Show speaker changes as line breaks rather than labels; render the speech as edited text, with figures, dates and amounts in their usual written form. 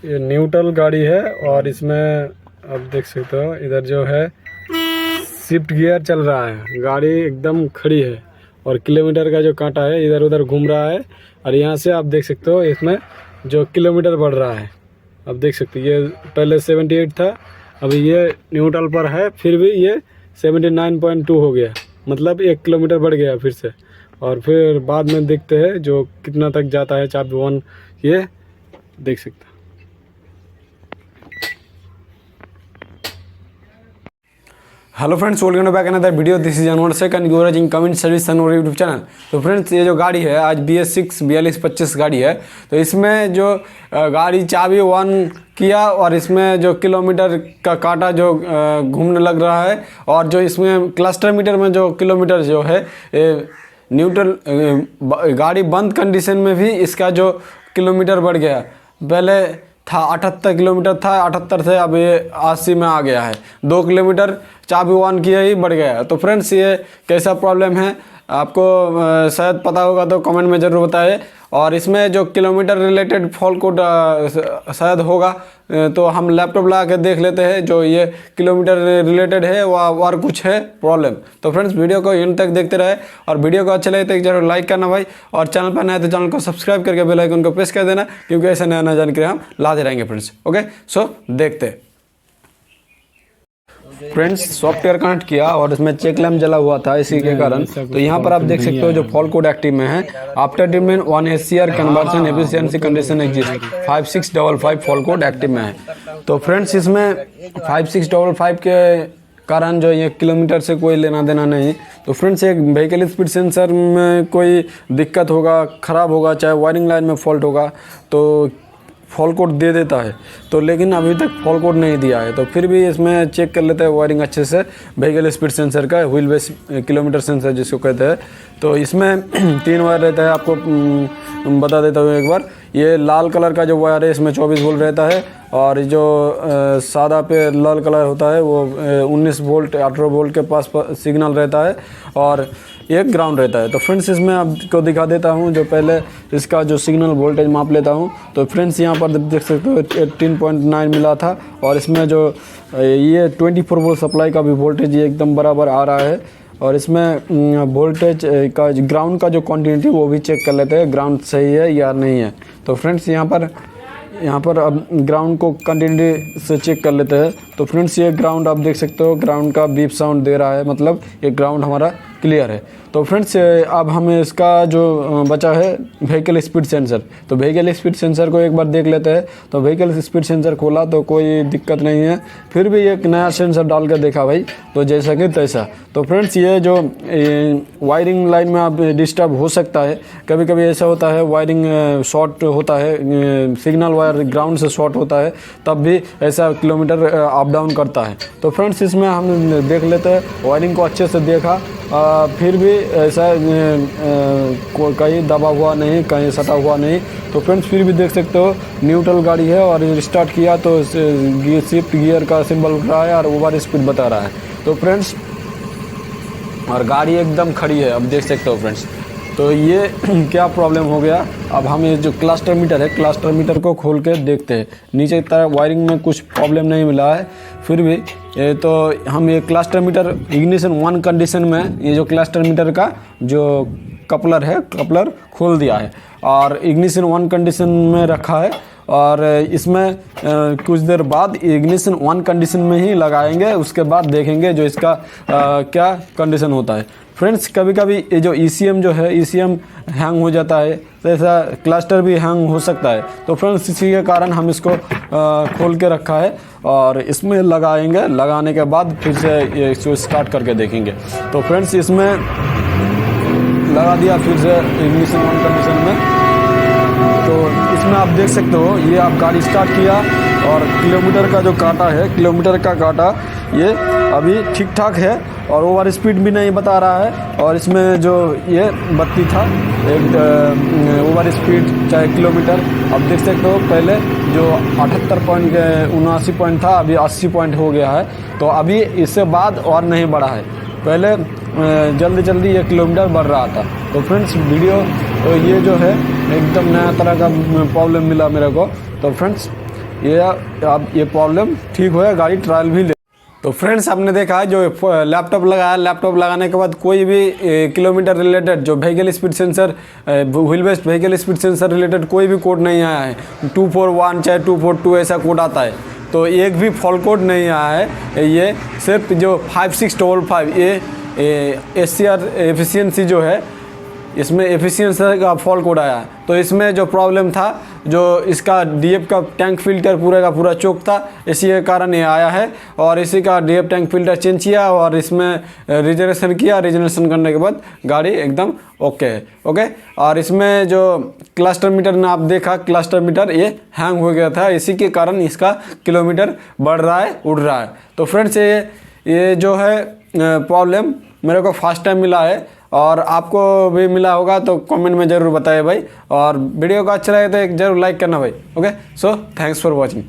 ये न्यूट्रल गाड़ी है और इसमें आप देख सकते हो इधर जो है शिफ्ट गियर चल रहा है, गाड़ी एकदम खड़ी है और किलोमीटर का जो कांटा है इधर उधर घूम रहा है। और यहाँ से आप देख सकते हो इसमें जो किलोमीटर बढ़ रहा है, आप देख सकते हो ये पहले 78 था, अभी ये न्यूट्रल पर है, फिर भी ये 79.2 हो गया, मतलब 1 किलोमीटर बढ़ गया फिर से। और फिर बाद में देखते हैं जो कितना तक जाता है चाबी 1, ये देख सकते हैं। Hello friends, welcome back another video. This is Anwar Shaikh and you are watching comment service Anwar YouTube channel. तो फ्रेंड्स, ये जो गाड़ी है आज BS6 4225 गाड़ी है। तो इसमें जो गाड़ी चाबी 1 किया और इसमें जो किलोमीटर का कांटा जो घूमने लग रहा है, और जो इसमें क्लस्टर मीटर में जो किलोमीटर जो है न्यूट्रल गाड़ी बंद कंडीशन में भी इसका जो किलोमीटर बढ़ गया। पहले था 78 किलोमीटर था, 78 से अब ये 80 में आ गया है। 2 किलोमीटर चाबी 1 किया ही बढ़ गया है। तो फ्रेंड्स, ये कैसा प्रॉब्लम है आपको शायद पता होगा तो कमेंट में ज़रूर बताइए। और इसमें जो किलोमीटर रिलेटेड फॉल्ट कोड शायद होगा, तो हम लैपटॉप लगा के देख लेते हैं जो ये किलोमीटर रिलेटेड है और कुछ है प्रॉब्लम। तो फ्रेंड्स, वीडियो को एंड तक देखते रहे और वीडियो को अच्छा लगे तो एक जरूर लाइक करना भाई, और चैनल पर नए तो चैनल को सब्सक्राइब करके बेल आइकन को प्रेस कर देना, क्योंकि ऐसे नया नया जानकारी हम लाते रहेंगे फ्रेंड्स। ओके, सो देखते हैं फ्रेंड्स। सॉफ्टवेयर कनेक्ट किया और इसमें चेक लैम्प जला हुआ था, इसी के कारण। तो यहाँ पर आप देख सकते हो जो फॉल्ट कोड एक्टिव में है, after treatment 1 SCR conversion efficiency condition exist 5655 fault code active में है। तो फ्रेंड्स, इसमें 5655 के कारण जो ये किलोमीटर से कोई लेना देना नहीं। तो फ्रेंड्स, एक व्हीकल स्पीड सेंसर में कोई दिक्कत होगा, ख़राब होगा, चाहे वायरिंग लाइन में फॉल्ट होगा तो फॉल्ट कोड दे देता है। तो लेकिन अभी तक फॉल्ट कोड नहीं दिया है, तो फिर भी इसमें चेक कर लेते हैं वायरिंग अच्छे से। व्हीकल स्पीड सेंसर का व्हील बेस किलोमीटर सेंसर जिसको कहते हैं। तो इसमें 3 वायर रहता है, आपको बता देता हूँ एक बार। ये लाल कलर का जो वायर है इसमें 24 वोल्ट रहता है, और जो सादा पे लाल कलर होता है वो 19 वोल्ट 18 वोल्ट के पास सिग्नल रहता है, और एक ग्राउंड रहता है। तो फ्रेंड्स, इसमें आपको दिखा देता हूँ, जो पहले इसका जो सिग्नल वोल्टेज माप लेता हूँ। तो फ्रेंड्स, यहाँ पर देख सकते हो 18.9 मिला था, और इसमें जो ये 24 वोल्ट सप्लाई का भी वोल्टेज ये एकदम बराबर आ रहा है। और इसमें वोल्टेज का ग्राउंड का जो क्वांटिटी वो भी चेक कर लेते हैं, ग्राउंड सही है या नहीं है। तो फ्रेंड्स, यहाँ पर अब ग्राउंड को कंटिन्यूटी से चेक कर लेते हैं। तो फ्रेंड्स, ये ग्राउंड आप देख सकते हो, ग्राउंड का बीप साउंड दे रहा है, मतलब ये ग्राउंड हमारा क्लियर है। तो फ्रेंड्स, अब हमें इसका जो बचा है व्हीकल स्पीड सेंसर। तो व्हीकल स्पीड सेंसर को एक बार देख लेते हैं। तो व्हीकल स्पीड सेंसर खोला तो कोई दिक्कत नहीं है, फिर भी एक नया सेंसर डाल कर देखा भाई, तो जैसा कि तैसा। तो फ्रेंड्स, ये जो वायरिंग लाइन में आप डिस्टर्ब हो सकता है, कभी कभी ऐसा होता है वायरिंग शॉर्ट होता है, सिग्नल वायर ग्राउंड से शॉर्ट होता है, तब भी ऐसा किलोमीटर अप डाउन करता है। तो फ्रेंड्स, इसमें हम देख लेते हैं, वायरिंग को अच्छे से देखा, फिर भी ऐसा कहीं दबा हुआ नहीं, कहीं सटा हुआ नहीं। तो फ्रेंड्स, फिर भी देख सकते हो न्यूट्रल गाड़ी है, और स्टार्ट किया तो शिफ्ट गियर का सिंबल उठ रहा है और ओवर स्पीड बता रहा है। तो फ्रेंड्स, और गाड़ी एकदम खड़ी है, अब देख सकते हो फ्रेंड्स। तो ये क्या प्रॉब्लम हो गया, अब हम ये जो क्लस्टर मीटर है, क्लस्टर मीटर को खोल के देखते हैं। नीचे की तरफ वायरिंग में कुछ प्रॉब्लम नहीं मिला है, फिर भी तो हम ये क्लस्टर मीटर इग्निशन 1 कंडीशन में ये जो क्लस्टर मीटर का जो कपलर है, कपलर खोल दिया है और इग्निशन 1 कंडीशन में रखा है। और इसमें कुछ देर बाद इग्निशन 1 कंडीशन में ही लगाएंगे, उसके बाद देखेंगे जो इसका क्या कंडीशन होता है। फ्रेंड्स, कभी कभी ये जो ECM जो है, ECM हैंग हो जाता है, तो ऐसा क्लस्टर भी हैंग हो सकता है। तो फ्रेंड्स, इसी के कारण हम इसको खोल के रखा है और इसमें लगाएंगे, लगाने के बाद फिर से ये इसको स्टार्ट करके देखेंगे। तो फ्रेंड्स, इसमें लगा दिया फिर से इग्निशन 1 कंडीशन में। तो इसमें आप देख सकते हो, ये आप गाड़ी स्टार्ट किया और किलोमीटर का जो कांटा है, किलोमीटर का कांटा ये अभी ठीक ठाक है, और ओवर स्पीड भी नहीं बता रहा है। और इसमें जो ये बत्ती था एक ओवर स्पीड चाहे किलोमीटर, अब देख सकते हो पहले जो 78.79 पॉइंट था, अभी 80 पॉइंट हो गया है। तो अभी इससे बाद और नहीं बढ़ा है, पहले जल्दी जल्दी ये किलोमीटर बढ़ रहा था। तो फ्रेंड्स, वीडियो तो ये जो है एकदम नया तरह का प्रॉब्लम मिला मेरे को। तो फ्रेंड्स, ये अब ये प्रॉब्लम ठीक होया, गाड़ी ट्रायल भी ले। तो फ्रेंड्स आपने देखा है जो लैपटॉप लगाया, लैपटॉप लगाने के बाद कोई भी किलोमीटर रिलेटेड जो vehicle speed sensor, wheel based vehicle speed sensor related कोई भी कोड नहीं आया है। 241 चाहे 242 ऐसा कोड आता है, तो एक भी फॉल्ट कोड नहीं आया है। ये सिर्फ जो 5655 ये SCR एफिशिएंसी जो है, इसमें एफिशिएंसी का फॉल्ट कोड आया। तो इसमें जो प्रॉब्लम था, जो इसका DF का टैंक फिल्टर पूरे का पूरा चोक था, इसी के कारण ये आया है। और इसी का DF टैंक फिल्टर चेंज किया और इसमें रिजर्वेशन किया। रिजर्वेशन करने के बाद गाड़ी एकदम ओके है। ओके, और इसमें जो क्लस्टर मीटर ने आप देखा, क्लस्टर मीटर ये हैंग हो गया था, इसी के कारण इसका किलोमीटर बढ़ रहा है, उड़ रहा है। तो फ्रेंड्स ये जो है प्रॉब्लम मेरे को फर्स्ट टाइम मिला है, और आपको भी मिला होगा तो कमेंट में ज़रूर बताइए भाई। और वीडियो को अच्छा लगे तो एक ज़रूर लाइक करना भाई। Okay, so thanks for watching.